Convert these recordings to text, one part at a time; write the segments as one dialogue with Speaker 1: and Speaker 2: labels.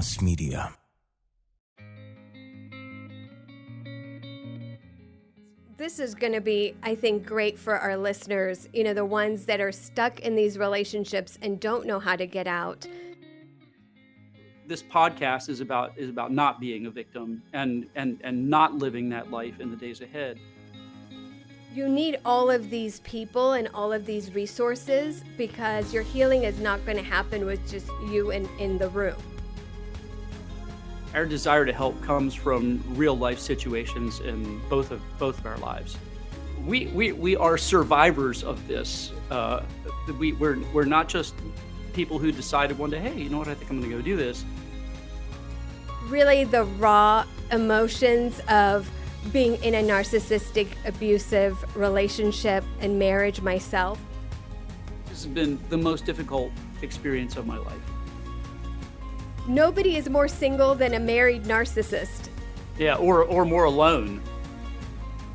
Speaker 1: Lost Media.
Speaker 2: This is going to be, I think, great for our listeners, the ones that are stuck in these relationships and don't know how to get out.
Speaker 3: This podcast is about not being a victim and not living that life in the days ahead.
Speaker 2: You need all of these people and all of these resources because your healing is not going to happen with just you in the room.
Speaker 3: Our desire to help comes from real life situations in both of our lives. We are survivors of this. We're not just people who decided one day, hey, you know what, I think I'm going to go do this.
Speaker 2: Really the raw emotions of being in a narcissistic, abusive relationship and marriage myself.
Speaker 3: This has been the most difficult experience of my life.
Speaker 2: Nobody is more single than a married narcissist.
Speaker 3: Yeah, or more alone.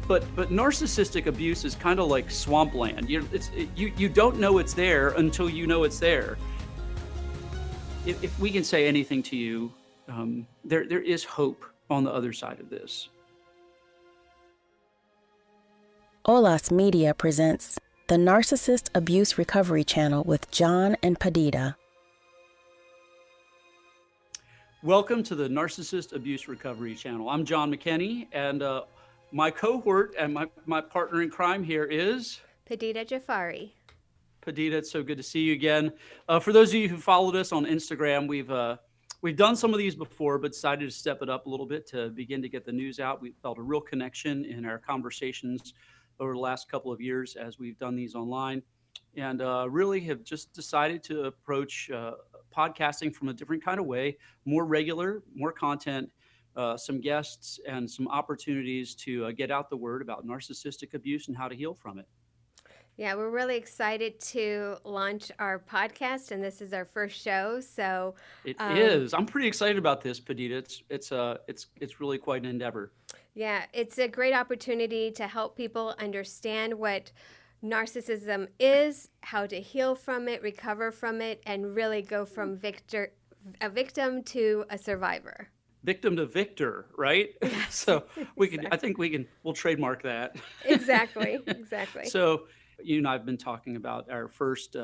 Speaker 3: But narcissistic abuse is kind of like swampland. You don't know it's there until you know it's there. If we can say anything to you, there is hope on the other side of this.
Speaker 4: Olas Media presents the Narcissist Abuse Recovery Channel with John and Padideh.
Speaker 3: Welcome to the Narcissist Abuse Recovery Channel. I'm John McKinney, and my cohort and my partner in crime here is
Speaker 2: Padideh Jafari.
Speaker 3: Padideh. It's so good to see you again. For those of you who followed us on Instagram, we've done some of these before, but decided to step it up a little bit to begin to get the news out. We felt a real connection in our conversations over the last couple of years as we've done these online, and really have just decided to approach podcasting from a different kind of way, more regular, more content, some guests, and some opportunities to get out the word about narcissistic abuse and how to heal from it.
Speaker 2: Yeah, we're really excited to launch our podcast, and this is our first show. So
Speaker 3: it is. I'm pretty excited about this, Padideh. It's really quite an endeavor.
Speaker 2: Yeah, it's a great opportunity to help people understand what narcissism is, how to heal from it, recover from it, and really go from a victim to a survivor.
Speaker 3: Victim to victor, right?
Speaker 2: Yes,
Speaker 3: So
Speaker 2: exactly.
Speaker 3: we'll trademark that.
Speaker 2: Exactly.
Speaker 3: So you and I have been talking about our first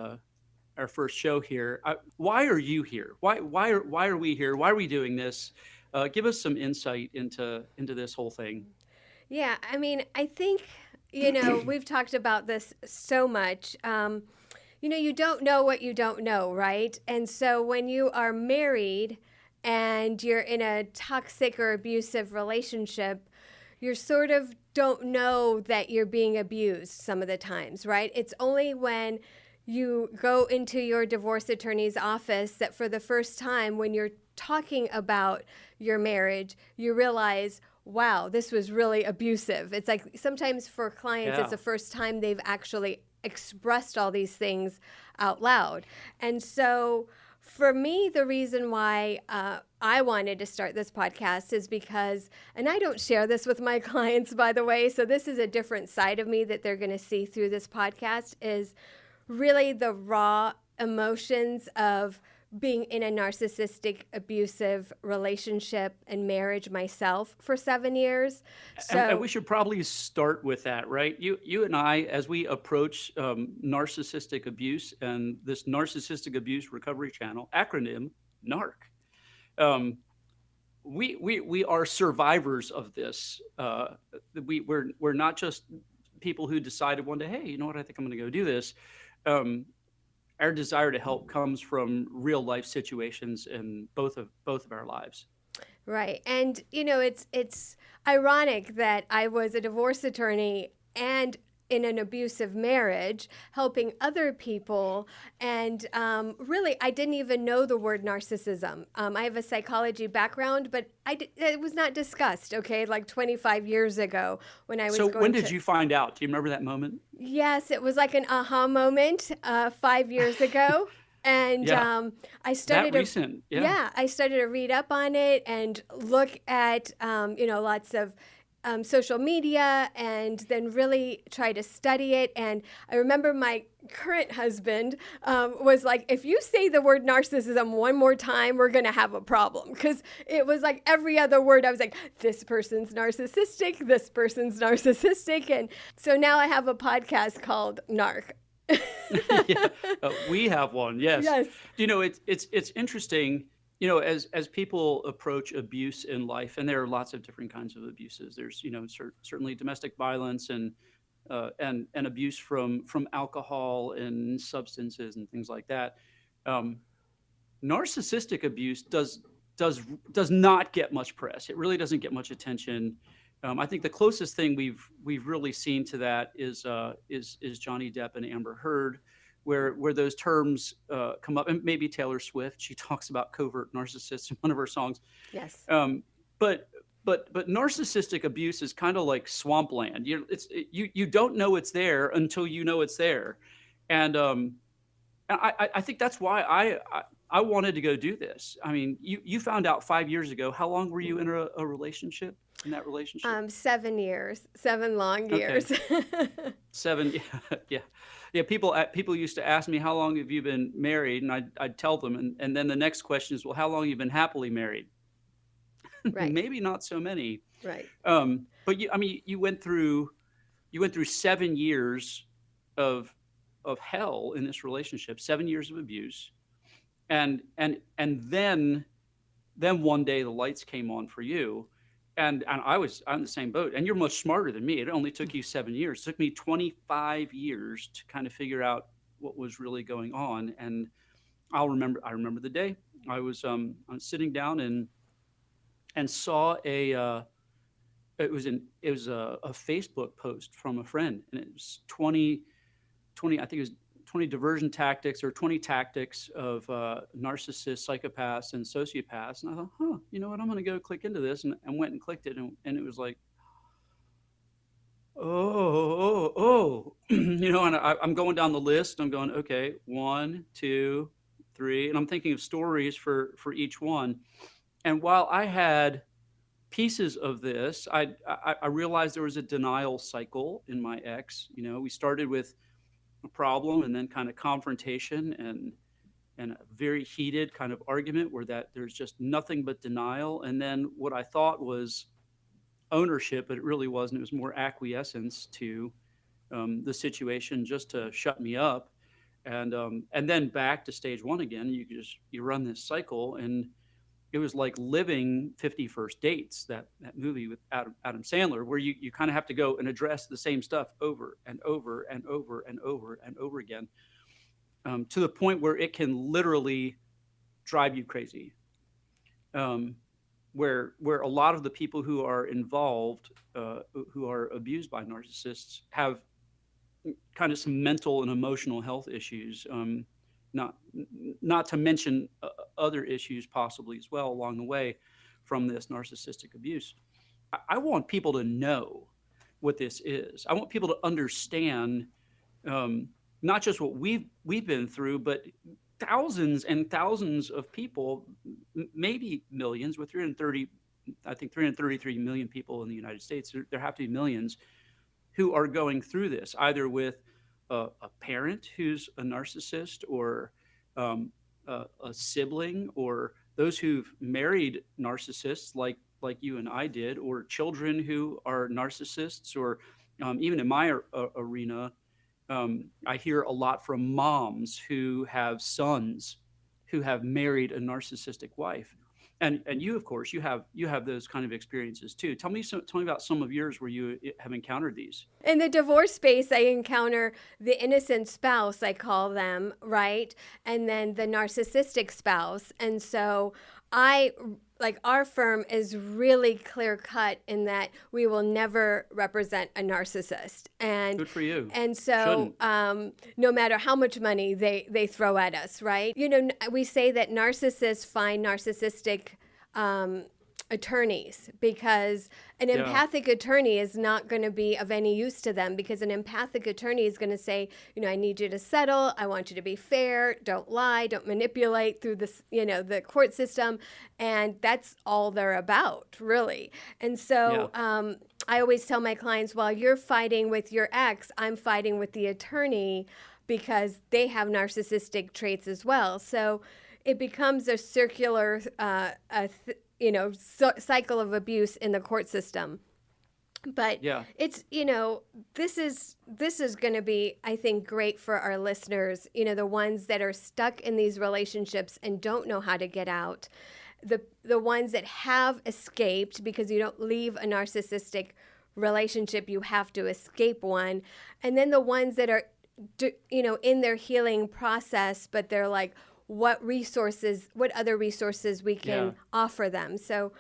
Speaker 3: show here. Why are you here? Why are we here? Why are we doing this? Give us some insight into this whole thing.
Speaker 2: Yeah, I mean, I think, we've talked about this so much. You don't know what you don't know, right? And so when you are married and you're in a toxic or abusive relationship, you sort of don't know that you're being abused some of the times, right? It's only when you go into your divorce attorney's office that for the first time, when you're talking about your marriage, you realize, wow, this was really abusive. It's like sometimes for clients, It's the first time they've actually expressed all these things out loud. And so for me, the reason why I wanted to start this podcast is because, and I don't share this with my clients, by the way, so this is a different side of me that they're going to see through this podcast, is really the raw emotions of being in a narcissistic, abusive relationship and marriage myself for 7 years.
Speaker 3: And we should probably start with that, right? You and I, as we approach narcissistic abuse and this Narcissistic Abuse Recovery Channel, acronym NARC, we are survivors of this. We're not just people who decided one day, hey, you know what, I think I'm going to go do this. Our desire to help comes from real life situations in both of our lives.
Speaker 2: Right. And, it's ironic that I was a divorce attorney and in an abusive marriage, helping other people. And really, I didn't even know the word narcissism. I have a psychology background, but it was not discussed, like 25 years ago when I was going to...
Speaker 3: So when did you find out? Do you remember that moment?
Speaker 2: Yes, it was like an aha moment 5 years ago. And I started
Speaker 3: I started
Speaker 2: to read up on it and look at lots of social media and then really try to study it. And I remember my current husband was like, if you say the word narcissism one more time, we're going to have a problem. Because it was like every other word, I was like, this person's narcissistic, this person's narcissistic. And so now I have a podcast called Narc.
Speaker 3: Yeah, we have one. Yes.
Speaker 2: Yes.
Speaker 3: It's interesting. As people approach abuse in life, and there are lots of different kinds of abuses. There's certainly domestic violence and abuse from alcohol and substances and things like that. Narcissistic abuse does not get much press. It really doesn't get much attention. I think the closest thing we've really seen to that is Johnny Depp and Amber Heard, where those terms come up, and maybe Taylor Swift. She talks about covert narcissists in one of her songs.
Speaker 2: Yes.
Speaker 3: But narcissistic abuse is kind of like swampland. You don't know it's there until you know it's there, and I think that's why I wanted to go do this. I mean, you found out 5 years ago. How long were you in a relationship? In that relationship?
Speaker 2: 7 years, 7 long years.
Speaker 3: Okay. 7, yeah. People used to ask me, how long have you been married? And I'd tell them, and then the next question is, well, how long have you been happily married?
Speaker 2: Right.
Speaker 3: Maybe not so many.
Speaker 2: Right.
Speaker 3: But you went through 7 years of hell in this relationship, 7 years of abuse, and then one day the lights came on for you. And I'm in the same boat, and you're much smarter than me. It only took you 7 years. It took me 25 years to kind of figure out what was really going on. And I remember the day I was sitting down and saw it was a Facebook post from a friend, and it was 20 I think it was 20 diversion tactics or 20 tactics of narcissists, psychopaths, and sociopaths. And I thought, you know what, I'm going to go click into this, and went and clicked it. And it was like, oh, and I'm going down the list. I'm going, okay, 1, 2, 3. And I'm thinking of stories for each one. And while I had pieces of this, I realized there was a denial cycle in my ex. We started with a problem and then kind of confrontation and a very heated kind of argument where there's just nothing but denial. And then what I thought was ownership, but it really wasn't. It was more acquiescence to the situation, just to shut me up. And then back to stage one again. You run this cycle, and it was like living 50 First Dates, that movie with Adam Sandler, where you kind of have to go and address the same stuff over and over and over and over and over again, to the point where it can literally drive you crazy. Where a lot of the people who are involved, who are abused by narcissists, have kind of some mental and emotional health issues. Not to mention other issues possibly as well along the way from this narcissistic abuse. I want people to know what this is. I want people to understand not just what we've been through, but thousands and thousands of people, maybe millions, with 333 million people in the United States. There have to be millions who are going through this, either with a parent who's a narcissist, or a sibling, or those who've married narcissists like you and I did, or children who are narcissists, or even in my arena, I hear a lot from moms who have sons who have married a narcissistic wife. And you, of course, you have those kind of experiences too. Tell me about some of yours where you have encountered these.
Speaker 2: In the divorce space, I encounter the innocent spouse, I call them, right? And then the narcissistic spouse. And so our firm is really clear cut in that we will never represent a narcissist. And
Speaker 3: good for you.
Speaker 2: And so no matter how much money they throw at us, right? We say that narcissists find narcissistic attorneys, because an
Speaker 3: Yeah.
Speaker 2: empathic attorney is not going to be of any use to them, because an empathic attorney is going to say, I need you to settle. I want you to be fair. Don't lie. Don't manipulate through this, the court system. And that's all they're about, really. And so I always tell my clients, while you're fighting with your ex, I'm fighting with the attorney, because they have narcissistic traits as well. So it becomes a circular, cycle of abuse in the court system. But it's, this is going to be, I think, great for our listeners, the ones that are stuck in these relationships and don't know how to get out. The ones that have escaped, because you don't leave a narcissistic relationship, you have to escape one. And then the ones that are, in their healing process, but they're like, what other resources we can offer them. So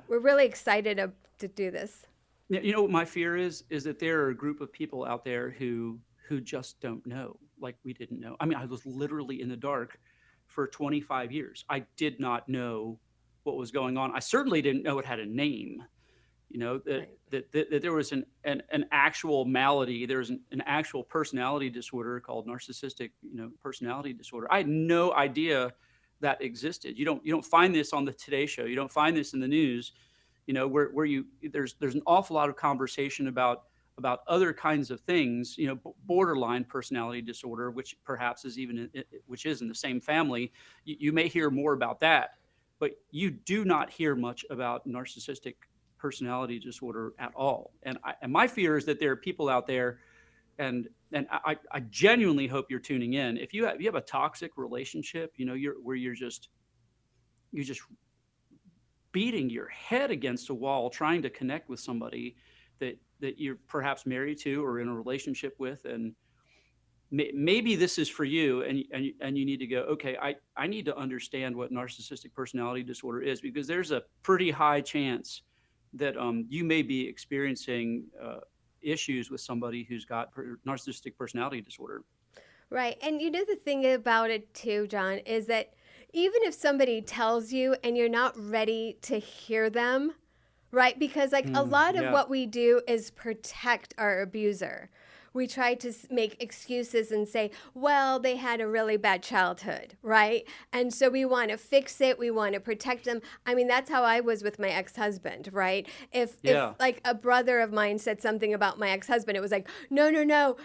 Speaker 2: we're really excited to do this.
Speaker 3: What my fear is that there are a group of people out there who just don't know, like we didn't know. I mean, I was literally in the dark for 25 years. I did not know what was going on. I certainly didn't know it had a name. That there was an actual malady. There was an actual personality disorder called narcissistic, personality disorder. I had no idea that existed. You don't find this on the Today Show. You don't find this in the news. Where there's an awful lot of conversation about other kinds of things. Borderline personality disorder, which perhaps is which is in the same family. You may hear more about that, but you do not hear much about narcissistic personality disorder at all. And my fear is that there are people out there, and I genuinely hope you're tuning in. If you have a toxic relationship, you're just beating your head against a wall trying to connect with somebody that you're perhaps married to or in a relationship with, and maybe this is for you, and you need to go, okay, I need to understand what narcissistic personality disorder is, because there's a pretty high chance that you may be experiencing issues with somebody who's got narcissistic personality disorder.
Speaker 2: Right. And the thing about it too, John, is that even if somebody tells you and you're not ready to hear them, right? Because a lot of what we do is protect our abuser. We try to make excuses and say, well, they had a really bad childhood, right? And so we want to fix it. We want to protect them. I mean, that's how I was with my ex-husband, right? If like a brother of mine said something about my ex-husband, it was like, no,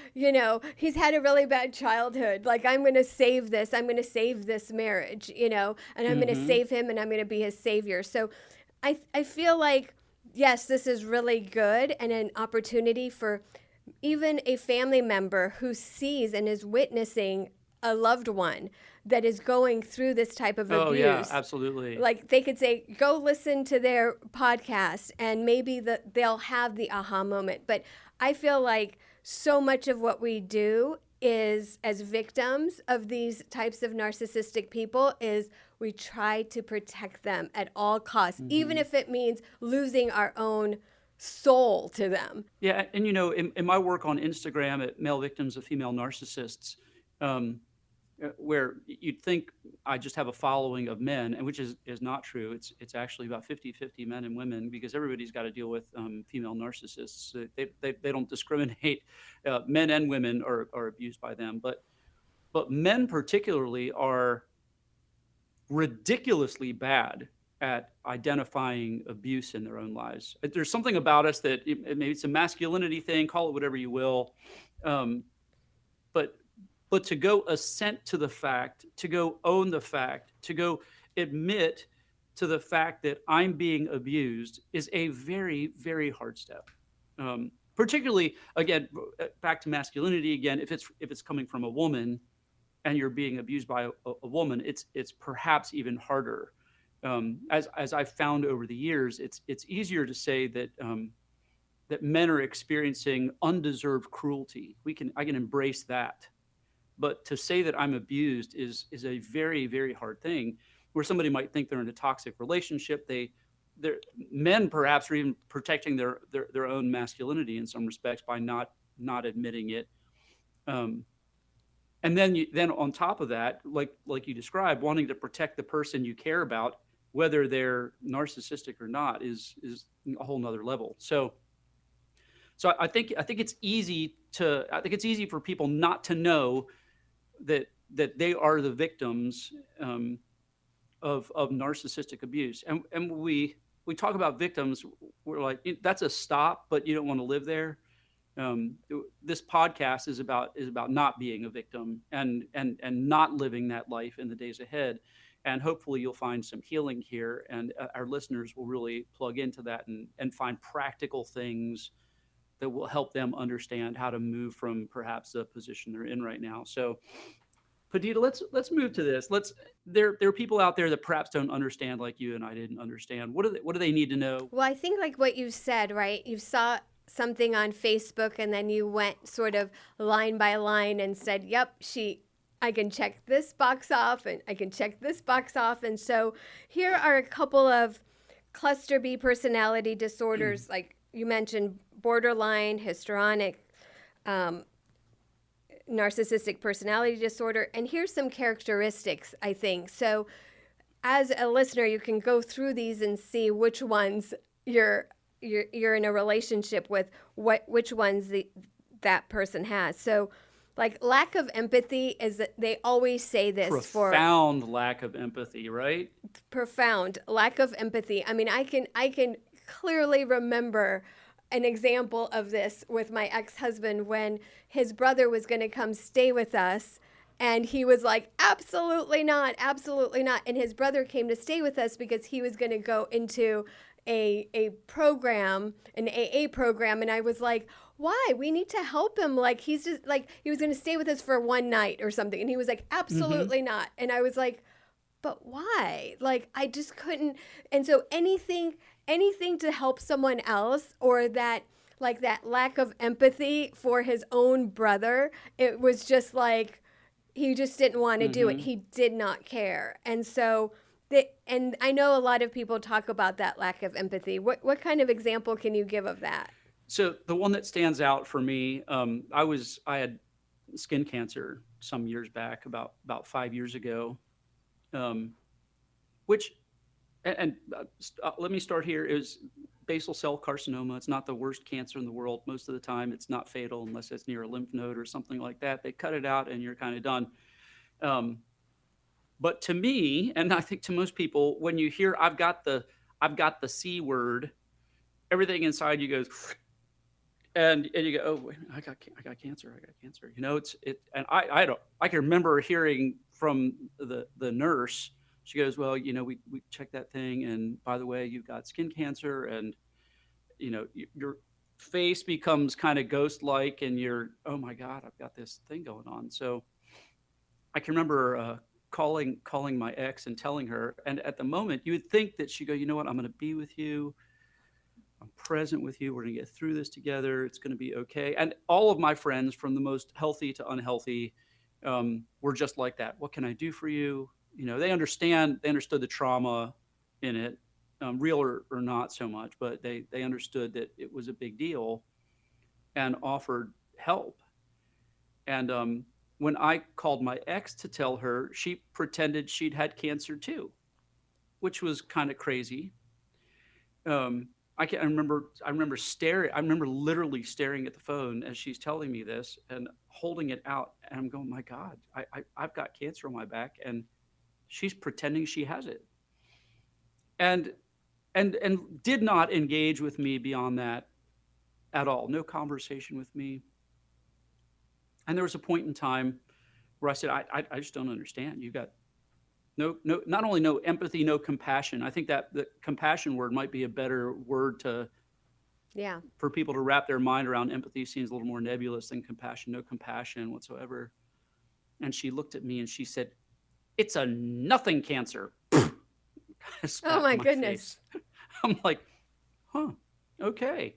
Speaker 2: he's had a really bad childhood. Like, I'm going to save this. I'm going to save this marriage, and I'm going to save him, and I'm going to be his savior. So I feel like, yes, this is really good and an opportunity for even a family member who sees and is witnessing a loved one that is going through this type of abuse.
Speaker 3: Oh, yeah, absolutely.
Speaker 2: Like, they could say, go listen to their podcast, and maybe they'll have the aha moment. But I feel like so much of what we do is, as victims of these types of narcissistic people, is we try to protect them at all costs, even if it means losing our own soul to them.
Speaker 3: Yeah, and in my work on Instagram at Male Victims of Female Narcissists, where you'd think I just have a following of men, and which is not true. It's actually about 50-50 men and women, because everybody's got to deal with female narcissists. They don't discriminate. Men and women are abused by them, but men particularly are ridiculously bad at identifying abuse in their own lives. There's something about us that maybe it's a masculinity thing, call it whatever you will. But to go assent to the fact, to go own the fact, to go admit to the fact that I'm being abused is a very, very hard step. Particularly, again, back to masculinity again, if it's coming from a woman and you're being abused by a woman, it's perhaps even harder. As I've found over the years, it's easier to say that that men are experiencing undeserved cruelty. I can embrace that, but to say that I'm abused is a very, very hard thing. Where somebody might think they're in a toxic relationship, men perhaps are even protecting their own masculinity in some respects by not admitting it. And then on top of that, like you described, wanting to protect the person you care about whether they're narcissistic or not is a whole nother level. So I think it's easy for people not to know that they are the victims of narcissistic abuse. And we talk about victims, we're like, that's a stop, but you don't want to live there. This podcast is about not being a victim and not living that life in the days ahead. And hopefully you'll find some healing here, and our listeners will really plug into that and find practical things that will help them understand how to move from perhaps the position they're in right now. So, Padideh, let's move to this. There are people out there that perhaps don't understand like you and I didn't understand. What do they need to know?
Speaker 2: Well, I think like what you said, right? You saw something on Facebook and then you went sort of line by line and said, yep, I can check this box off and I can check this box off. And so here are a couple of cluster B personality disorders, like you mentioned, borderline, histrionic, narcissistic personality disorder. And here's some characteristics, I think. So as a listener, you can go through these and see which ones you're in a relationship with, which ones that person has. So like lack of empathy is that they always say this
Speaker 3: profound lack of empathy, right?
Speaker 2: Profound lack of empathy. I mean, I can clearly remember an example of this with my ex-husband when his brother was going to come stay with us. And he was like, absolutely not, absolutely not. And his brother came to stay with us because he was going to go into a program, an AA program. And I was like, why? We need to help him. Like, he's just like, he was going to stay with us for one night or something. And he was like, absolutely not. And I was like, but why? Like, I just couldn't. And so anything to help someone else, or that, like that lack of empathy for his own brother, it was just like, he just didn't want to do it. He did not care. And so, and I know a lot of people talk about that lack of empathy. What kind of example can you give of that?
Speaker 3: So the one that stands out for me, I had skin cancer some years back, about 5 years ago, which, and let me start here, is basal cell carcinoma. It's not the worst cancer in the world. Most of the time, it's not fatal unless it's near a lymph node or something like that. They cut it out and you're kind of done. But to me, and I think to most people, when you hear I've got the C word, everything inside you goes, and you go, oh, wait, I got cancer. You know, and I can remember hearing from the nurse. She goes, well, you know, we checked that thing, and by the way, you've got skin cancer, and you know, your face becomes kind of ghost-like, and you're, oh my God, I've got this thing going on. So I can remember calling my ex and telling her, and at the moment, you would think that she'd go, you know what, I'm going to be with you. I'm present with you. We're going to get through this together. It's going to be okay. And all of my friends, from the most healthy to unhealthy, were just like that. What can I do for you? You know, they understood the trauma in it, real or not so much, but they understood that it was a big deal and offered help. And when I called my ex to tell her, she pretended she'd had cancer too, which was kind of crazy. I remember literally staring at the phone as she's telling me this and holding it out, and I'm going, my God, I've got cancer on my back, and she's pretending she has it, and did not engage with me beyond that at all. No conversation with me. And there was a point in time where I said, I just don't understand. You've got no, not only no empathy, no compassion. I think that the compassion word might be a better word for people to wrap their mind around. Empathy seems a little more nebulous than compassion. No compassion whatsoever. And she looked at me and she said, it's a nothing cancer.
Speaker 2: Oh my goodness.
Speaker 3: I'm like, huh, okay.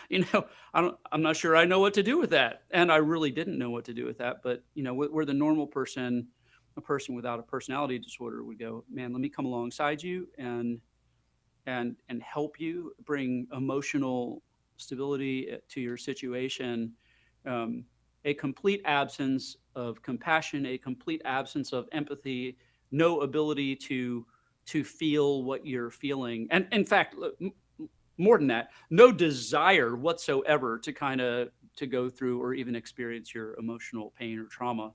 Speaker 3: You know, I'm not sure I know what to do with that. And I really didn't know what to do with that. But, you know, where the normal person, a person without a personality disorder, would go, man, let me come alongside you and help you bring emotional stability to your situation. A complete absence of compassion, a complete absence of empathy, no ability to to feel what you're feeling. And in fact, more than that, no desire whatsoever to kind of to go through or even experience your emotional pain or trauma.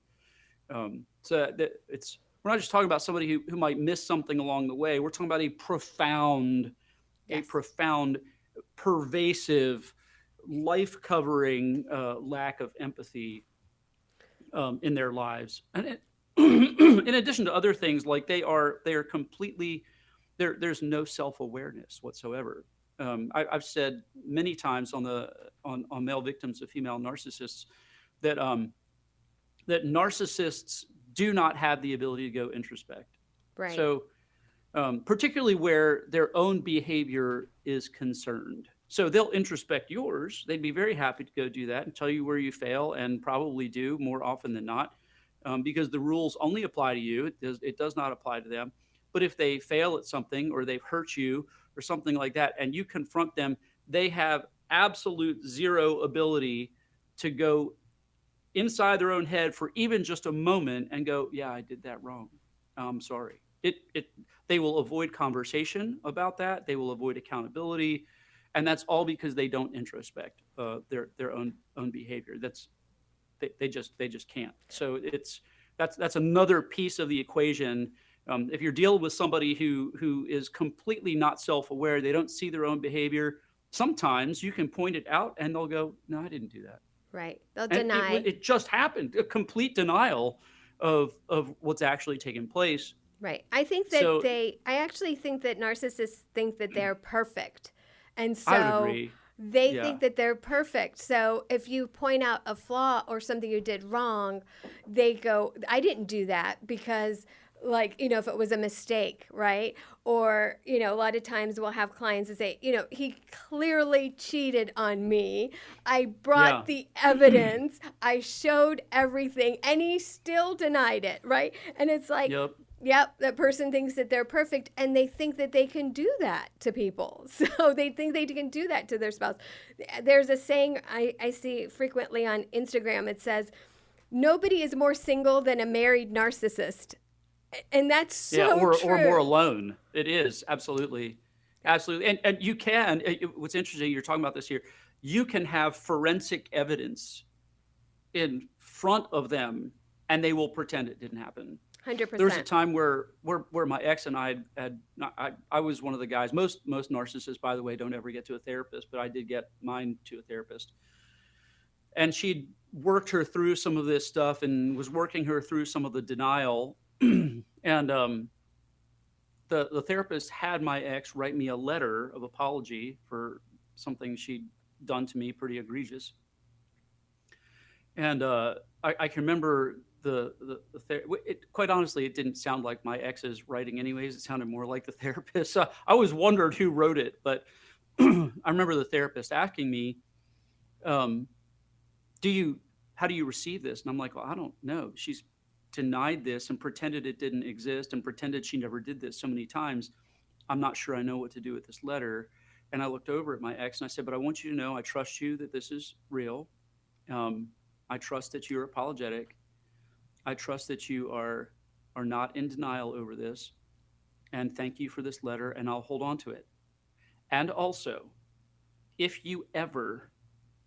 Speaker 3: So that it's, we're not just talking about somebody who might miss something along the way. We're talking about a profound, pervasive, life-covering lack of empathy in their lives. And in addition to other things, like they are completely, there's no self-awareness whatsoever. I've said many times on male victims of female narcissists that that narcissists do not have the ability to go introspect.
Speaker 2: Right.
Speaker 3: So particularly where their own behavior is concerned. So they'll introspect yours. They'd be very happy to go do that and tell you where you fail, and probably do more often than not, because the rules only apply to you. It does not apply to them. But if they fail at something, or they've hurt you or something like that, and you confront them, they have absolute zero ability to go inside their own head for even just a moment and go, yeah, I did that wrong. I'm sorry. They will avoid conversation about that. They will avoid accountability. And that's all because they don't introspect their own behavior. They just can't. So that's another piece of the equation. If you're dealing with somebody who is completely not self-aware, they don't see their own behavior, sometimes you can point it out and they'll go, no, I didn't do that.
Speaker 2: Right. They'll
Speaker 3: And
Speaker 2: deny.
Speaker 3: it just happened. A complete denial of what's actually taking place.
Speaker 2: Right. I think that I actually think that narcissists think that they're perfect. And
Speaker 3: I would
Speaker 2: so
Speaker 3: agree.
Speaker 2: they
Speaker 3: Yeah.
Speaker 2: think that they're perfect. So if you point out a flaw or something you did wrong, they go, I didn't do that because, like, if it was a mistake, right? Or, a lot of times we'll have clients that say, he clearly cheated on me. I brought the evidence. I showed everything, and he still denied it, right? And it's like, Yep, that person thinks that they're perfect, and they think that they can do that to people. So they think they can do that to their spouse. There's a saying I see frequently on Instagram. It says, nobody is more single than a married narcissist. And that's so true.
Speaker 3: Or more alone. It is, absolutely. Absolutely. And you can, what's interesting, you're talking about this here, you can have forensic evidence in front of them, and they will pretend it didn't happen.
Speaker 2: 100%.
Speaker 3: There was a time where my ex and I was one of the guys. Most narcissists, by the way, don't ever get to a therapist, but I did get mine to a therapist. And she'd worked her through some of this stuff and was working her through some of the denial. And the therapist had my ex write me a letter of apology for something she'd done to me, pretty egregious. And I can remember quite honestly, it didn't sound like my ex's writing anyways. It sounded more like the therapist. I always wondered who wrote it, but I remember the therapist asking me, how do you receive this? And I'm like, well, I don't know. She's denied this and pretended it didn't exist and pretended she never did this so many times. I'm not sure I know what to do with this letter. And I looked over at my ex and I said, but I want you to know, I trust you that this is real. I trust that you're apologetic. I trust that you are not in denial over this. And thank you for this letter, and I'll hold on to it. And also, if you ever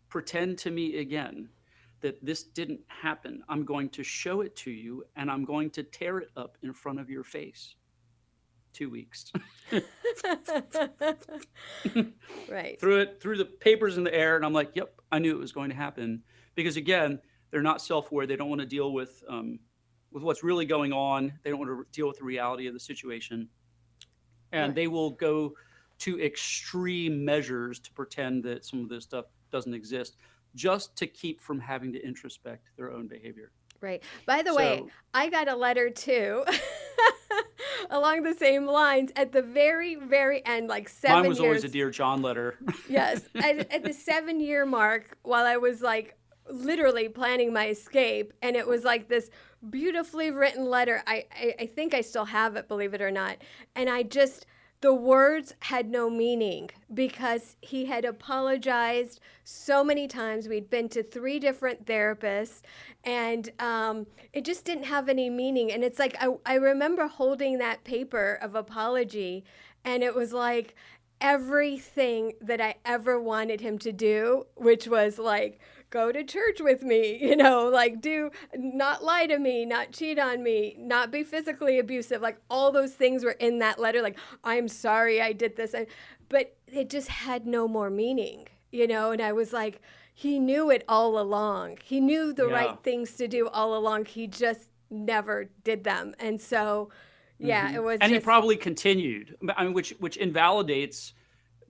Speaker 3: pretend to me again that this didn't happen, I'm going to show it to you, and I'm going to tear it up in front of your face. 2 weeks.
Speaker 2: Right.
Speaker 3: Threw the papers in the air, and I'm like, yep, I knew it was going to happen. Because again, they're not self-aware. They don't want to deal with what's really going on. They don't want to deal with the reality of the situation. And
Speaker 2: Right.
Speaker 3: they will go to extreme measures to pretend that some of this stuff doesn't exist, just to keep from having to introspect their own behavior.
Speaker 2: Right. By the way, I got a letter too, along the same lines at the very, very end, like 7 years.
Speaker 3: Mine was always a Dear John letter.
Speaker 2: Yes. At the 7-year mark, while I was like literally planning my escape, and it was like this beautifully written letter. I think I still have it, believe it or not. And I just the words had no meaning because he had apologized so many times. We'd been to 3 different therapists, and it just didn't have any meaning. And it's like, I remember holding that paper of apology, and it was like everything that I ever wanted him to do, which was like, go to church with me, like not lie to me, not cheat on me, not be physically abusive. Like all those things were in that letter. Like, I'm sorry I did this. But it just had no more meaning, and I was like, he knew it all along. He knew the right things to do all along. He just never did them. And so, yeah, it was.
Speaker 3: And he probably continued, which invalidates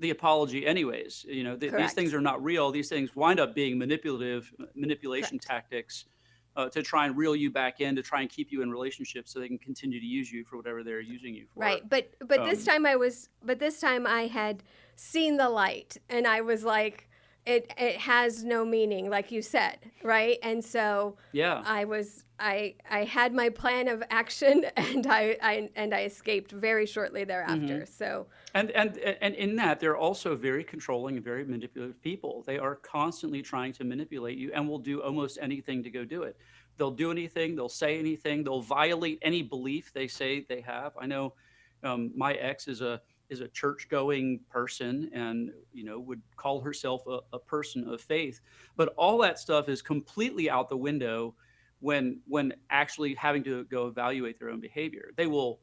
Speaker 3: the apology anyways. These things are not real. These things wind up being manipulation tactics to try and reel you back in, to try and keep you in relationships so they can continue to use you for whatever they're using you for.
Speaker 2: Right. But this time I had seen the light, and I was like, it has no meaning, like you said, right? And so I had my plan of action, and I escaped very shortly thereafter. So
Speaker 3: and in that, they're also very controlling and very manipulative people. They are constantly trying to manipulate you and will do almost anything to go do it. They'll do anything, they'll say anything, they'll violate any belief they say they have. I know my ex is a church-going person, and would call herself a person of faith, but all that stuff is completely out the window when actually having to go evaluate their own behavior. They'll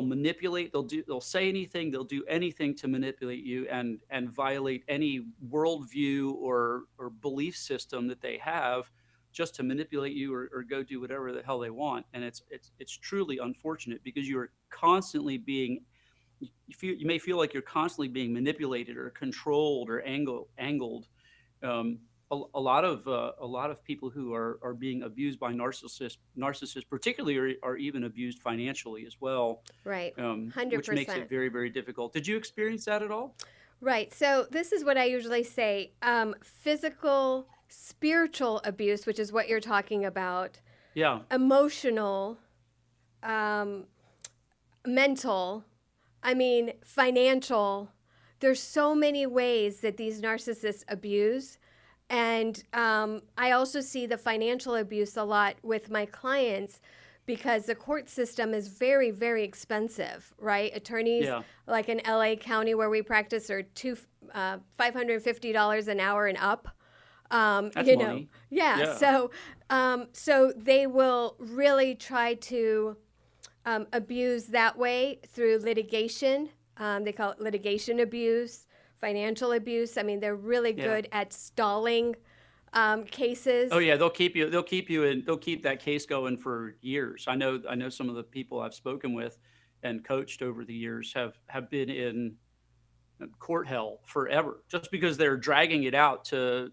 Speaker 3: manipulate, they'll say anything, they'll do anything to manipulate you and violate any worldview or belief system that they have, just to manipulate you or go do whatever the hell they want. And it's truly unfortunate, because you are constantly being, you may feel like you're constantly being manipulated or controlled or angled. A lot of people who are being abused by narcissists particularly are even abused financially as well.
Speaker 2: Right. 100%.
Speaker 3: Which makes it very, very difficult. Did you experience that at all?
Speaker 2: Right. So this is what I usually say: physical, spiritual abuse, which is what you're talking about.
Speaker 3: Yeah.
Speaker 2: Emotional, mental, financial. There's so many ways that these narcissists abuse. And I also see the financial abuse a lot with my clients, because the court system is very, very expensive, right? Attorneys, like in LA County where we practice, are $550 an hour and up.
Speaker 3: That's money.
Speaker 2: Yeah. So they will really try to abuse that way through litigation. They call it litigation abuse, financial abuse. They're really good at stalling cases.
Speaker 3: Oh yeah, they'll keep that case going for years. I know some of the people I've spoken with and coached over the years have been in court hell forever, just because they're dragging it out to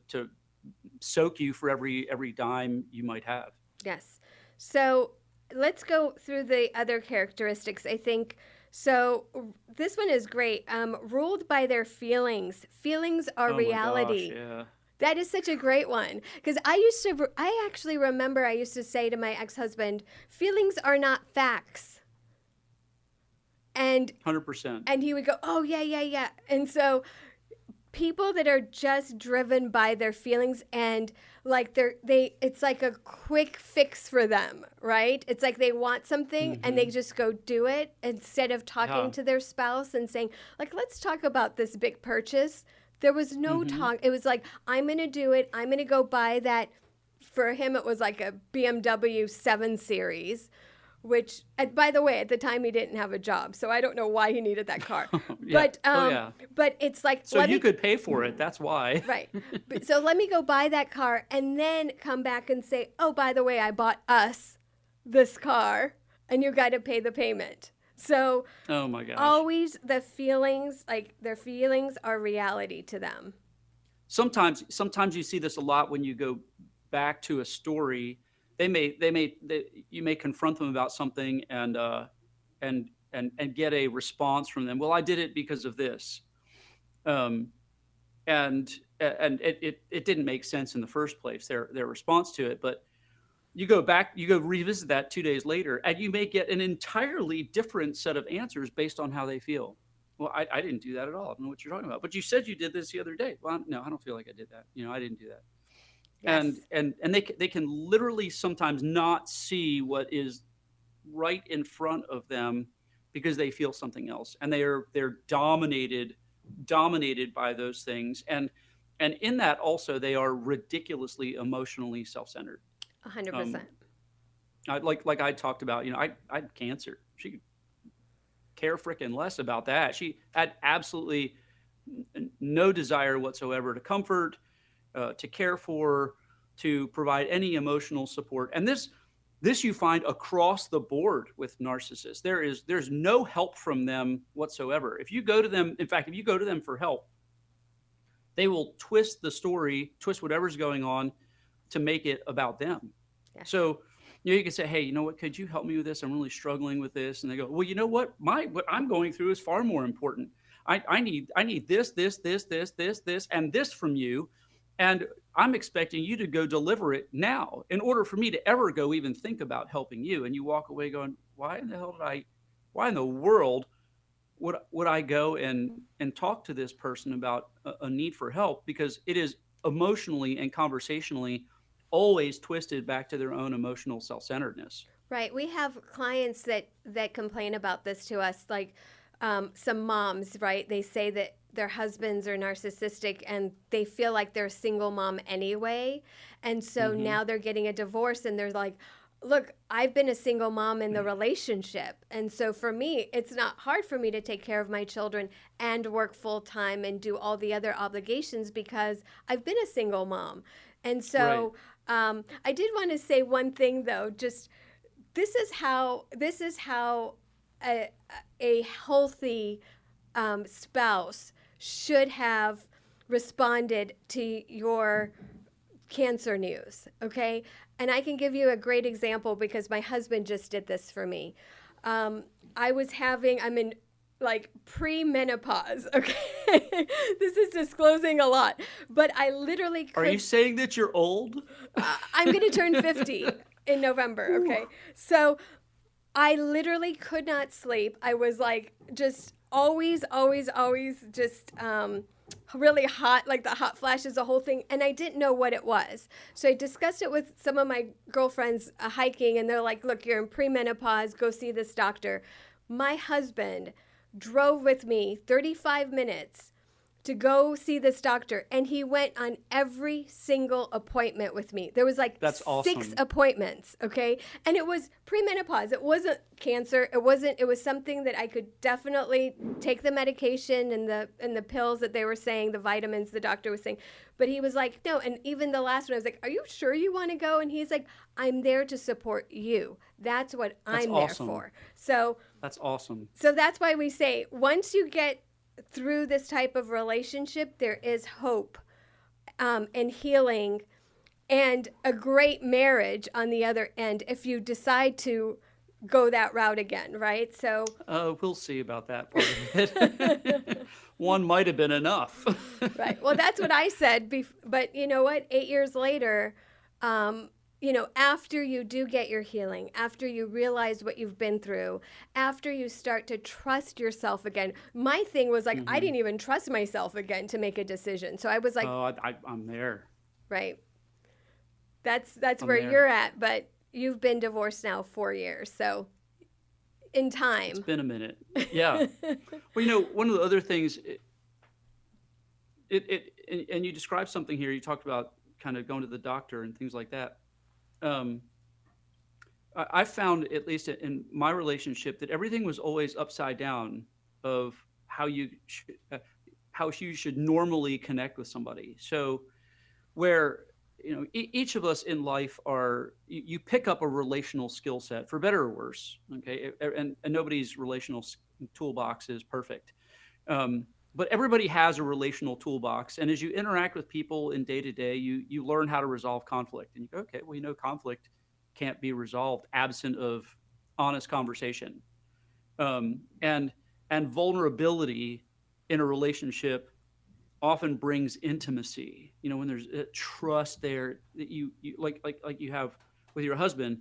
Speaker 3: soak you for every dime you might have.
Speaker 2: Yes. So let's go through the other characteristics, I think. So this one is great. Ruled by their feelings. Feelings are reality.
Speaker 3: Gosh, yeah.
Speaker 2: That is such a great one, because I actually remember I used to say to my ex-husband, feelings are not facts. And
Speaker 3: 100%.
Speaker 2: And he would go, oh, yeah. And so people that are just driven by their feelings, and like it's like a quick fix for them, right? It's like they want something and they just go do it, instead of talking to their spouse and saying, like, let's talk about this big purchase. There was no talk. It was like, I'm going to do it. I'm going to go buy that. For him, it was like a BMW 7 Series, which, by the way, at the time he didn't have a job, so I don't know why he needed that car. But it's like,
Speaker 3: so you could pay for it. That's why.
Speaker 2: Right. So let me go buy that car and then come back and say, oh, by the way, I bought us this car, and you got to pay the payment. So
Speaker 3: oh my gosh,
Speaker 2: always the feelings, like their feelings are reality to them.
Speaker 3: Sometimes you see this a lot when you go back to a story. You may confront them about something and get a response from them. Well, I did it because of this, and it didn't make sense in the first place, their response to it. But you go back, you go revisit that 2 days later, and you may get an entirely different set of answers based on how they feel. Well, I didn't do that at all. I don't know what you're talking about. But you said you did this the other day. Well, no, I don't feel like I did that. I didn't do that.
Speaker 2: Yes.
Speaker 3: And they can literally sometimes not see what is right in front of them because they feel something else, and they're dominated by those things, and in that also they are ridiculously emotionally self-centered.
Speaker 2: 100%.
Speaker 3: Like I talked about, I had cancer. She could care frickin' less about that. She had absolutely no desire whatsoever to comfort, to care for, to provide any emotional support. And this you find across the board with narcissists. There's no help from them whatsoever. If you go to them, in fact, if you go to them for help, they will twist the story, twist whatever's going on to make it about them.
Speaker 2: Yes.
Speaker 3: So, you can say, hey, you know what, could you help me with this? I'm really struggling with this. And they go, well, you know what? What I'm going through is far more important. I need this, and this from you. And I'm expecting you to go deliver it now in order for me to ever go even think about helping you. And you walk away going, why in the world would I go and talk to this person about a need for help? Because it is emotionally and conversationally always twisted back to their own emotional self-centeredness.
Speaker 2: Right. We have clients that complain about this to us, like some moms, right? They say that their husbands are narcissistic and they feel like they're a single mom anyway. And so now they're getting a divorce and they're like, look, I've been a single mom in the relationship. And so for me, it's not hard for me to take care of my children and work full time and do all the other obligations because I've been a single mom. And so I did want to say one thing though, just this is how a healthy spouse should have responded to your cancer news, okay? And I can give you a great example because my husband just did this for me. I'm in like pre-menopause, okay? This is disclosing a lot, but I literally
Speaker 3: Are you saying that you're old?
Speaker 2: I'm going to turn 50 in November, okay? So I literally could not sleep. I was like just always just really hot, like the hot flashes, the whole thing. And I didn't know what it was. So I discussed it with some of my girlfriends hiking, and they're like, look, you're in premenopause, go see this doctor. My husband drove with me 35 minutes to go see this doctor, and he went on every single appointment with me. There was like
Speaker 3: That's
Speaker 2: 6
Speaker 3: awesome.
Speaker 2: appointments, okay? And it was premenopause. It wasn't cancer. It was something that I could definitely take the medication and the pills that they were saying, the vitamins the doctor was saying. But he was like, no. And even the last one, I was like, are you sure you want to go? And he's like, I'm there to support you. That's what I'm there for. So
Speaker 3: that's awesome.
Speaker 2: So that's why we say once you get through this type of relationship, there is hope and healing and a great marriage on the other end if you decide to go that route again, right? So
Speaker 3: we'll see about that part of it. One might have been enough.
Speaker 2: Right. Well, that's what I said. But you know what? 8 years later, after you do get your healing, after you realize what you've been through, after you start to trust yourself again. My thing was like, I didn't even trust myself again to make a decision. So I was like,
Speaker 3: oh, I'm there.
Speaker 2: Right. That's where you're at, but you've been divorced now 4 years. So in time.
Speaker 3: It's been a minute. Yeah. Well, one of the other things, and you described something here, you talked about kind of going to the doctor and things like that. I found, at least in my relationship, that everything was always upside down of how you should normally connect with somebody. So where, each of us in life you pick up a relational skill set, for better or worse. Okay. And nobody's relational toolbox is perfect. But everybody has a relational toolbox. And as you interact with people in day to day, you learn how to resolve conflict. And you go, okay, well, conflict can't be resolved absent of honest conversation. And vulnerability in a relationship often brings intimacy. When there's trust there, that you like you have with your husband,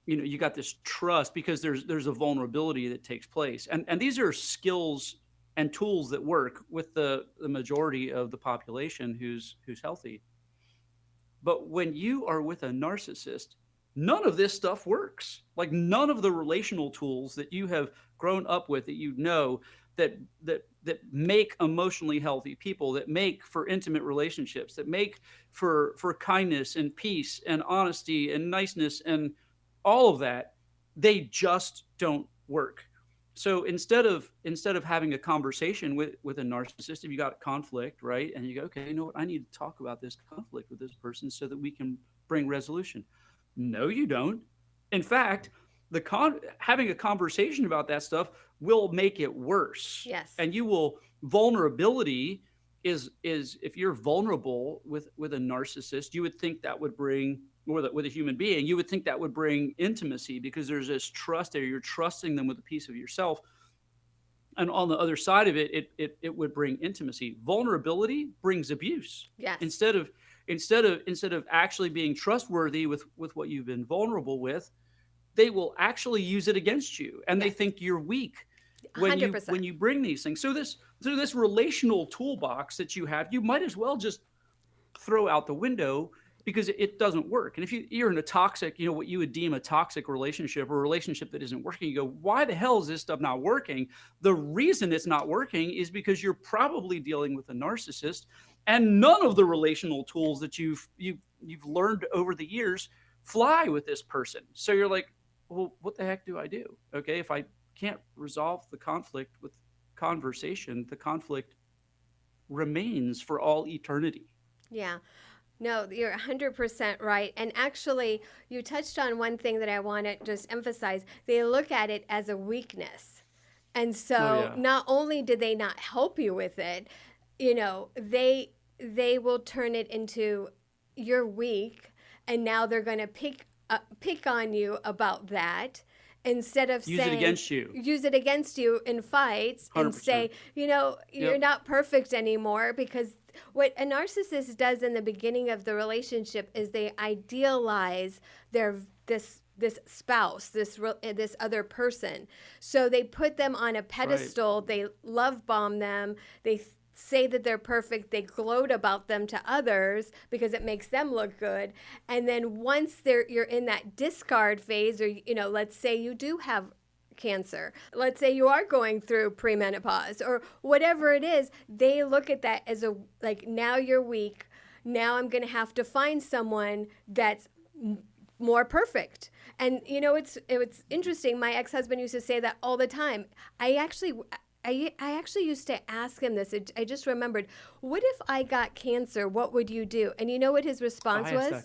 Speaker 3: you got this trust because there's a vulnerability that takes place. And these are skills and tools that work with the majority of the population who's healthy. But when you are with a narcissist, none of this stuff works. Like none of the relational tools that you have grown up with, that make emotionally healthy people, that make for intimate relationships, that make for kindness and peace and honesty and niceness and all of that, they just don't work. So instead of having a conversation with a narcissist, if you got conflict, right, and you go, okay, you know what, I need to talk about this conflict with this person so that we can bring resolution. No, you don't. In fact, having a conversation about that stuff will make it worse.
Speaker 2: Yes.
Speaker 3: And vulnerability is if you're vulnerable with a narcissist, you would think that would bring, or with a human being, you would think that would bring intimacy because there's this trust there. You're trusting them with a piece of yourself. And on the other side of it, it would bring intimacy. Vulnerability brings abuse.
Speaker 2: Yes.
Speaker 3: Instead of actually being trustworthy with what you've been vulnerable with, they will actually use it against you, and they think you're weak when
Speaker 2: 100%.
Speaker 3: when you bring these things. So this relational toolbox that you have, you might as well just throw out the window because it doesn't work. And if you're in a toxic, what you would deem a toxic relationship or a relationship that isn't working, you go, why the hell is this stuff not working? The reason it's not working is because you're probably dealing with a narcissist, and none of the relational tools that you've learned over the years fly with this person. So you're like, well, what the heck do I do? Okay, if I can't resolve the conflict with conversation, the conflict remains for all eternity.
Speaker 2: Yeah. No, you're 100% right. And actually, you touched on one thing that I want to just emphasize. They look at it as a weakness. And so not only do they not help you with it, they will turn it into you're weak, and now they're going to pick on you about that. Instead of
Speaker 3: use it against you
Speaker 2: in fights
Speaker 3: 100%.
Speaker 2: And say, you're not perfect anymore, because what a narcissist does in the beginning of the relationship is they idealize this spouse, this other person. So they put them on a pedestal. Right. They love bomb them. They say that they're perfect. They gloat about them to others because it makes them look good. And then once you're in that discard phase, or let's say you do have cancer, let's say you are going through premenopause or whatever it is, they look at that as now you're weak. Now I'm going to have to find someone that's more perfect. And it's interesting. My ex-husband used to say that all the time. I actually used to ask him this. I just remembered, what if I got cancer? What would you do? And you know what his response was?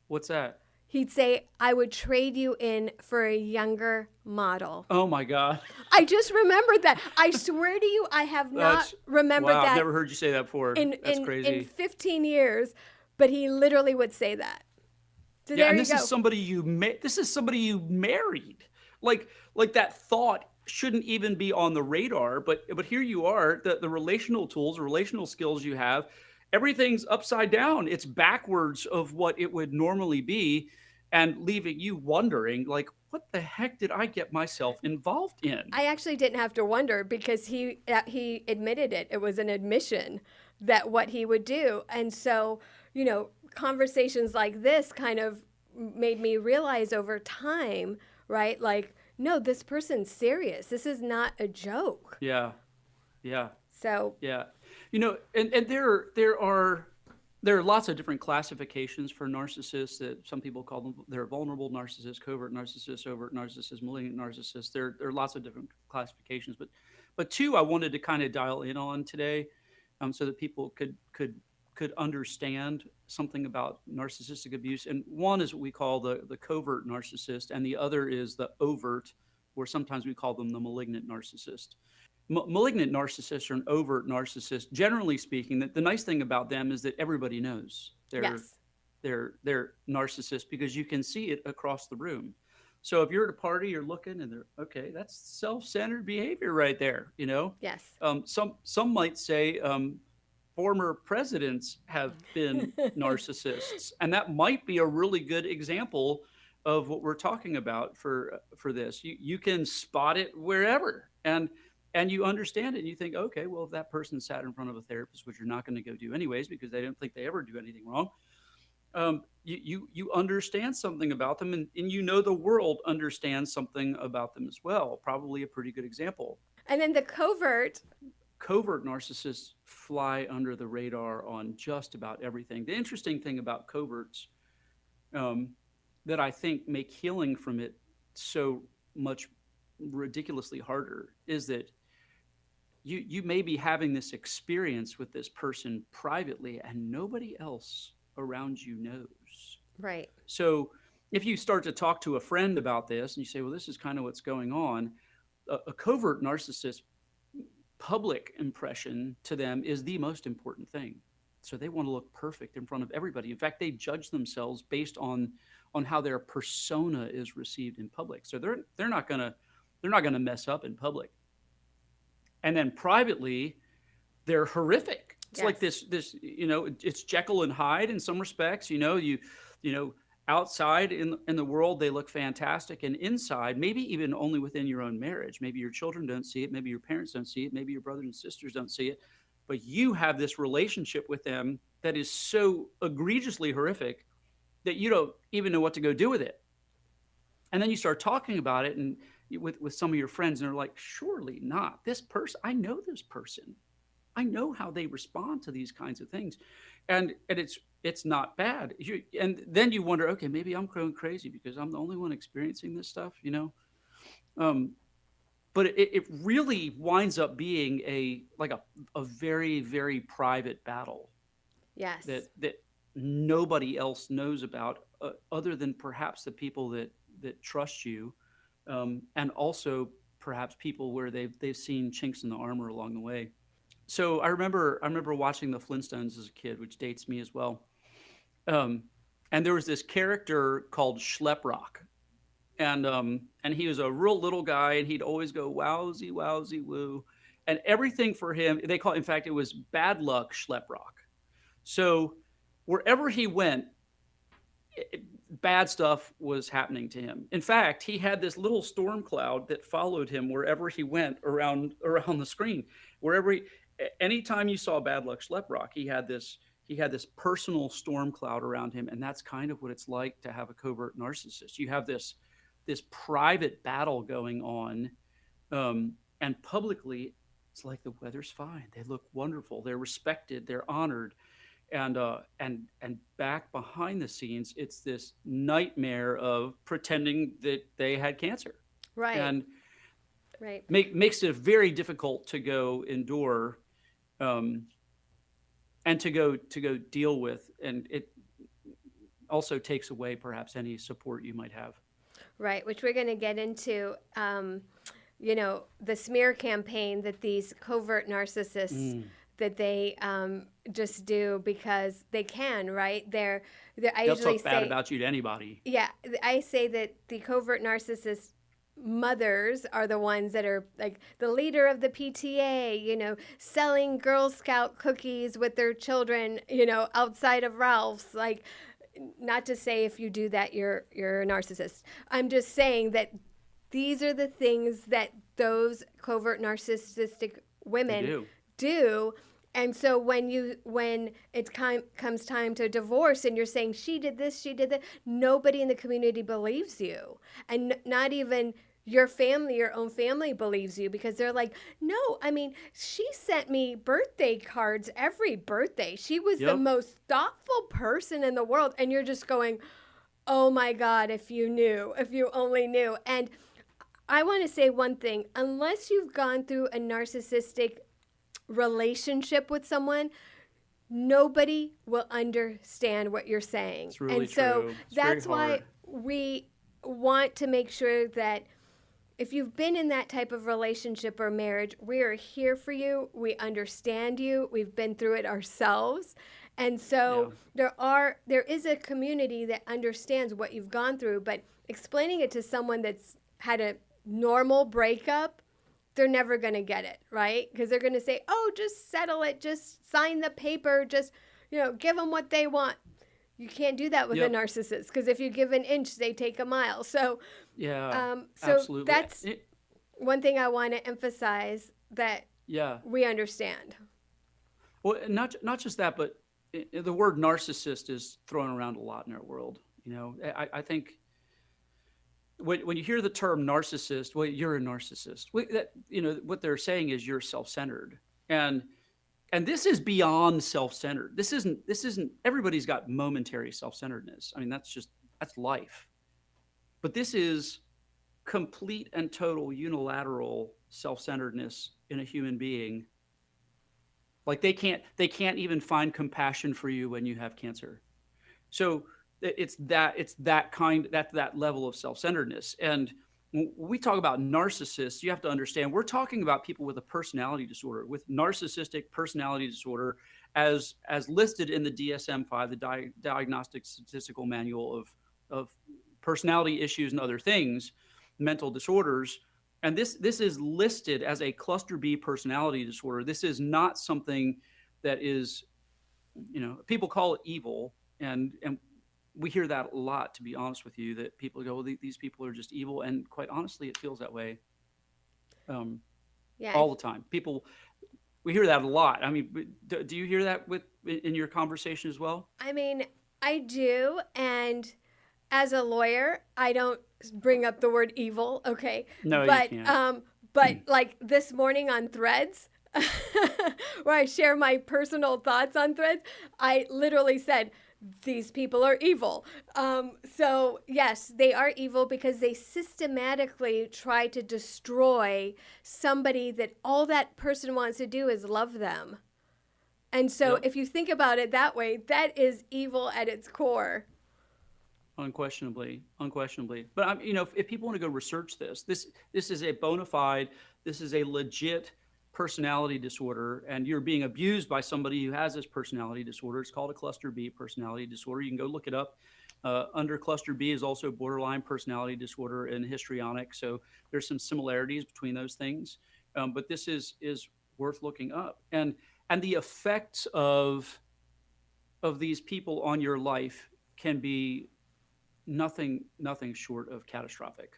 Speaker 3: What's that?
Speaker 2: He'd say, I would trade you in for a younger model.
Speaker 3: Oh, my God.
Speaker 2: I just remembered that. I swear to you, I have not remembered that.
Speaker 3: I've never heard you say that before. That's crazy.
Speaker 2: In 15 years, but he literally would say that. So
Speaker 3: and this is somebody you married. Like that thought shouldn't even be on the radar, but here you are, the relational tools, relational skills you have, everything's upside down. It's backwards of what it would normally be, and leaving you wondering, like, what the heck did I get myself involved in?
Speaker 2: I actually didn't have to wonder, because he admitted it. It was an admission that what he would do. And so, conversations like this kind of made me realize over time, right? Like, no, this person's serious. This is not a joke.
Speaker 3: Yeah.
Speaker 2: So.
Speaker 3: Yeah. And there are lots of different classifications for narcissists that some people call them. They're vulnerable narcissists, covert narcissists, overt narcissists, malignant narcissists. There are lots of different classifications, but two I wanted to kind of dial in on today, so that people could understand something about narcissistic abuse. And one is what we call the covert narcissist, and the other is the overt, or sometimes we call them the malignant narcissist. Malignant narcissists or an overt narcissist, generally speaking, the nice thing about them is that everybody knows they're narcissists, because you can see it across the room. So if you're at a party, you're looking and they're, okay, that's self-centered behavior right there,
Speaker 2: Yes.
Speaker 3: Some might say former presidents have been narcissists, and that might be a really good example of what we're talking about for this. You can spot it wherever, and you understand it. And you think, okay, well, if that person sat in front of a therapist, which you're not going to go do anyways because they don't think they ever do anything wrong, you understand something about them, and you know the world understands something about them as well. Probably a pretty good example.
Speaker 2: And then the covert.
Speaker 3: Covert narcissists fly under the radar on just about everything. The interesting thing about coverts, that I think make healing from it so much ridiculously harder, is that you may be having this experience with this person privately and nobody else around you knows.
Speaker 2: Right.
Speaker 3: So if you start to talk to a friend about this and you say, well, this is kind of what's going on, a covert narcissist public impression to them is the most important thing. So they want to look perfect in front of everybody. In fact, they judge themselves based on how their persona is received in public. So they're not gonna mess up in public. And then privately, they're horrific. It's
Speaker 2: Yes.
Speaker 3: like this, it's Jekyll and Hyde in some respects. You outside in the world, they look fantastic. And inside, maybe even only within your own marriage, maybe your children don't see it. Maybe your parents don't see it. Maybe your brothers and sisters don't see it. But you have this relationship with them that is so egregiously horrific that you don't even know what to go do with it. And then you start talking about it and with some of your friends, and they're like, surely not. This person, I know this person. I know how they respond to these kinds of things. And it's not bad. And then you wonder, okay, maybe I'm going crazy because I'm the only one experiencing this stuff, But it really winds up being a very, very private battle.
Speaker 2: Yes.
Speaker 3: That nobody else knows about, other than perhaps the people that trust you, and also perhaps people where they've seen chinks in the armor along the way. So I remember watching the Flintstones as a kid, which dates me as well. And there was this character called Schleprock, and he was a real little guy, and he'd always go wowsy wowsy woo, and everything for him in fact it was bad luck Schleprock. So wherever he went, bad stuff was happening to him. In fact, he had this little storm cloud that followed him wherever he went around the screen. Anytime you saw bad luck Schleprock, he had this personal storm cloud around him, and that's kind of what it's like to have a covert narcissist. You have this private battle going on, and publicly, it's like the weather's fine. They look wonderful. They're respected. They're honored. And back behind the scenes, it's this nightmare of pretending that they had cancer.
Speaker 2: Right.
Speaker 3: And
Speaker 2: right.
Speaker 3: makes it very difficult to go endure, and to go deal with. And it also takes away perhaps any support you might have.
Speaker 2: Right, which we're going to get into, the smear campaign that these covert narcissists that they just do because they can, right? They'll
Speaker 3: talk bad about you to anybody.
Speaker 2: Yeah, I say that the covert narcissist mothers are the ones that are like the leader of the PTA, selling Girl Scout cookies with their children, outside of Ralph's. Like, not to say if you do that, you're a narcissist. I'm just saying that these are the things that those covert narcissistic women do. And so when it comes time to divorce and you're saying she did this, she did that, nobody in the community believes you. And not even your own family believes you, because they're like, no, I mean, she sent me birthday cards every birthday. She was the most thoughtful person in the world. And you're just going, oh my God, if you only knew. And I want to say one thing, unless you've gone through a narcissistic relationship with someone, nobody will understand what you're saying.
Speaker 3: It's really
Speaker 2: and so
Speaker 3: true.
Speaker 2: That's why we want to make sure that if you've been in that type of relationship or marriage, we are here for you. We understand you. We've been through it ourselves. And so there is a community that understands what you've gone through, but explaining it to someone that's had a normal breakup, they're never going to get it, right? Because they're going to say, oh, just settle it, just sign the paper, just, give them what they want. You can't do that with a
Speaker 3: Yep.
Speaker 2: narcissist, because if you give an inch, they take a mile. So,
Speaker 3: Yeah.
Speaker 2: so
Speaker 3: Absolutely.
Speaker 2: that's one thing I want to emphasize, that
Speaker 3: Yeah.
Speaker 2: we understand.
Speaker 3: Well, and not just that, but the word narcissist is thrown around a lot in our world. I think when you hear the term narcissist, well, you're a narcissist. What they're saying is you're self-centered, and this is beyond self-centered. This isn't. Everybody's got momentary self-centeredness. I mean, that's life, but this is complete and total unilateral self-centeredness in a human being. Like they can't even find compassion for you when you have cancer. So it's that level of self-centeredness. And when we talk about narcissists, you have to understand we're talking about people with a personality disorder, with narcissistic personality disorder, as listed in the DSM-5, the Diagnostic Statistical Manual of personality issues and other things, mental disorders. And this is listed as a cluster B personality disorder. This is not something that is, people call it evil, and we hear that a lot, to be honest with you, that people go, well, these people are just evil. And quite honestly, it feels that way
Speaker 2: Yeah.
Speaker 3: all the time. We hear that a lot. I mean, do you hear that in your conversation as well?
Speaker 2: I mean, I do. And as a lawyer, I don't bring up the word evil, okay?
Speaker 3: No,
Speaker 2: but,
Speaker 3: you can't.
Speaker 2: But like this morning on Threads, where I share my personal thoughts on Threads, I literally said, these people are evil. So yes, they are evil because they systematically try to destroy somebody that all that person wants to do is love them. And so
Speaker 3: Yep.
Speaker 2: if you think about it that way, that is evil at its core.
Speaker 3: Unquestionably. But if people want to go research this is a bona fide, this is a legit personality disorder, and you're being abused by somebody who has this personality disorder. It's called a cluster B personality disorder. You can go look it up. Under cluster B is also borderline personality disorder and histrionic. So there's some similarities between those things. But this is worth looking up. And the effects of these people on your life can be nothing short of catastrophic.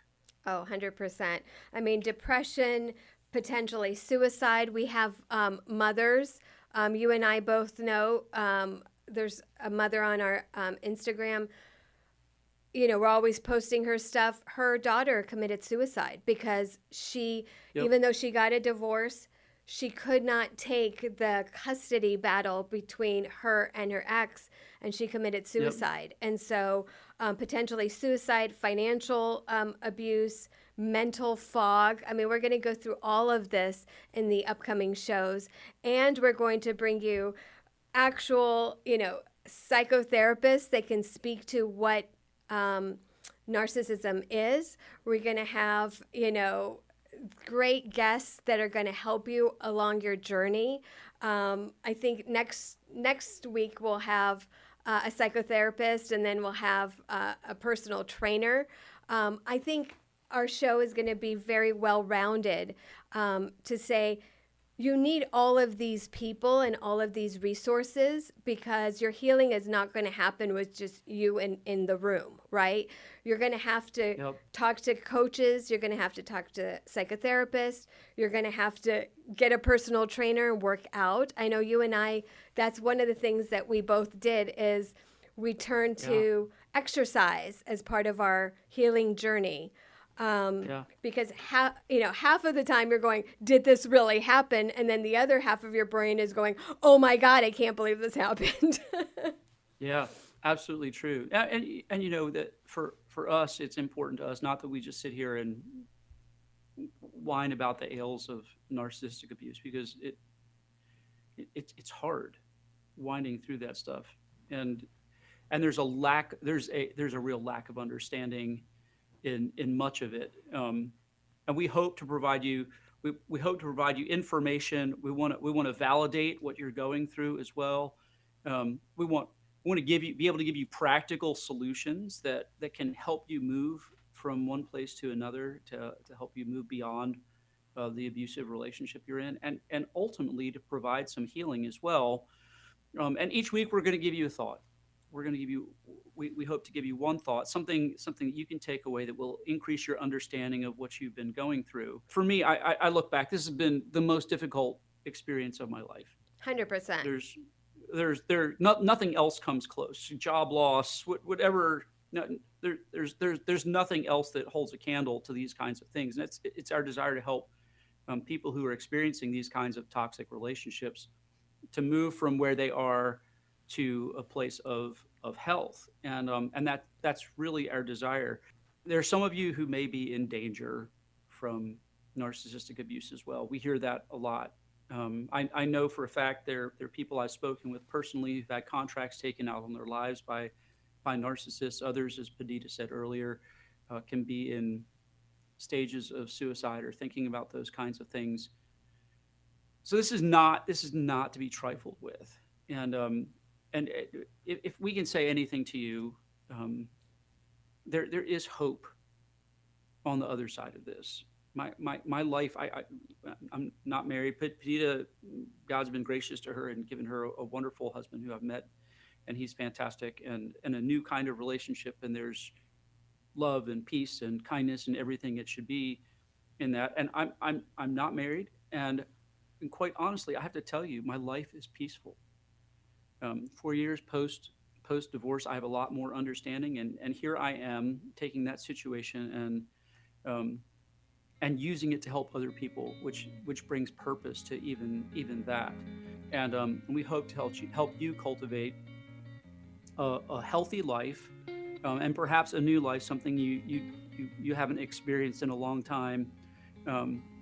Speaker 2: Oh, 100%. I mean, depression, potentially suicide. We have mothers. You and I both know there's a mother on our Instagram. We're always posting her stuff. Her daughter committed suicide because
Speaker 3: Yep.
Speaker 2: even though she got a divorce, she could not take the custody battle between her and her ex, and she committed suicide. And so potentially suicide, financial abuse, mental fog. I mean, we're going to go through all of this in the upcoming shows, and we're going to bring you actual, psychotherapists that can speak to what narcissism is. We're going to have, great guests that are going to help you along your journey. I think next week we'll have a psychotherapist, and then we'll have a personal trainer. I think our show is going to be very well-rounded to say you need all of these people and all of these resources, because your healing is not going to happen with just you in the room, right? You're going to have to talk to coaches. You're going to have to talk to psychotherapists. You're going to have to get a personal trainer and work out. I know you and I, that's one of the things that we both did, is we turned to exercise as part of our healing journey. Because half of the time you're going, did this really happen? And then the other half of your brain is going, oh my God, I can't believe this happened.
Speaker 3: Yeah, absolutely true. And that for us, it's important to us, not that we just sit here and whine about the ails of narcissistic abuse, because it's hard winding through that stuff. And there's a real lack of understanding in much of it, and we hope to provide you. We hope to provide you information. We want to validate what you're going through as well. We want to be able to give you practical solutions that can help you move from one place to another, to help you move beyond the abusive relationship you're in, and ultimately to provide some healing as well. And each week we're going to give you a thought. we're going to give you, we hope to give you one thought, something that you can take away that will increase your understanding of what you've been going through. For me, I look back, this has been the most difficult experience of my life.
Speaker 2: 100%.
Speaker 3: Nothing else comes close. Job loss, whatever. No, there's nothing else that holds a candle to these kinds of things. And it's our desire to help people who are experiencing these kinds of toxic relationships to move from where they are to a place of health. And that's really our desire. There are some of you who may be in danger from narcissistic abuse as well. We hear that a lot. I know for a fact there are people I've spoken with personally who've had contracts taken out on their lives by narcissists. Others, as Padideh said earlier, can be in stages of suicide or thinking about those kinds of things. So this is not to be trifled with. And if we can say anything to you, there is hope on the other side of this. My life, I'm not married. Padideh, God's been gracious to her and given her a wonderful husband who I've met, and he's fantastic, and a new kind of relationship. And there's love and peace and kindness and everything it should be in that. And I'm not married, and quite honestly, I have to tell you, my life is peaceful. 4 years post divorce, I have a lot more understanding, and here I am taking that situation and using it to help other people, which brings purpose to even that. And we hope to help you cultivate a healthy life, and perhaps a new life, something you haven't experienced in a long time.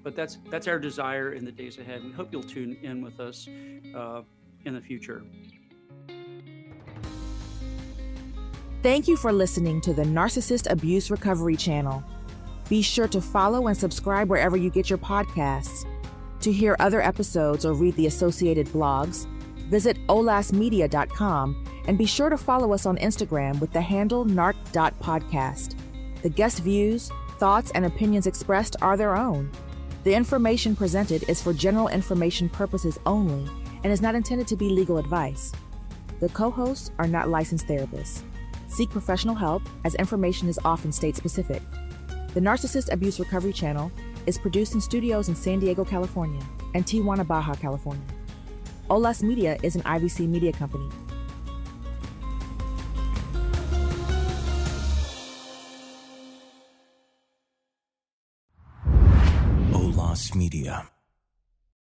Speaker 3: But that's our desire in the days ahead. We hope you'll tune in with us in the future.
Speaker 1: Thank you for listening to the Narcissist Abuse Recovery Channel. Be sure to follow and subscribe wherever you get your podcasts. To hear other episodes or read the associated blogs, visit olasmedia.com, and be sure to follow us on Instagram with the handle narc.podcast. The guest views, thoughts, and opinions expressed are their own. The information presented is for general information purposes only and is not intended to be legal advice. The co-hosts are not licensed therapists. Seek professional help, as information is often state-specific. The Narcissist Abuse Recovery Channel is produced in studios in San Diego, California, and Tijuana, Baja, California. Olas Media is an IVC media company.
Speaker 5: Olas Media.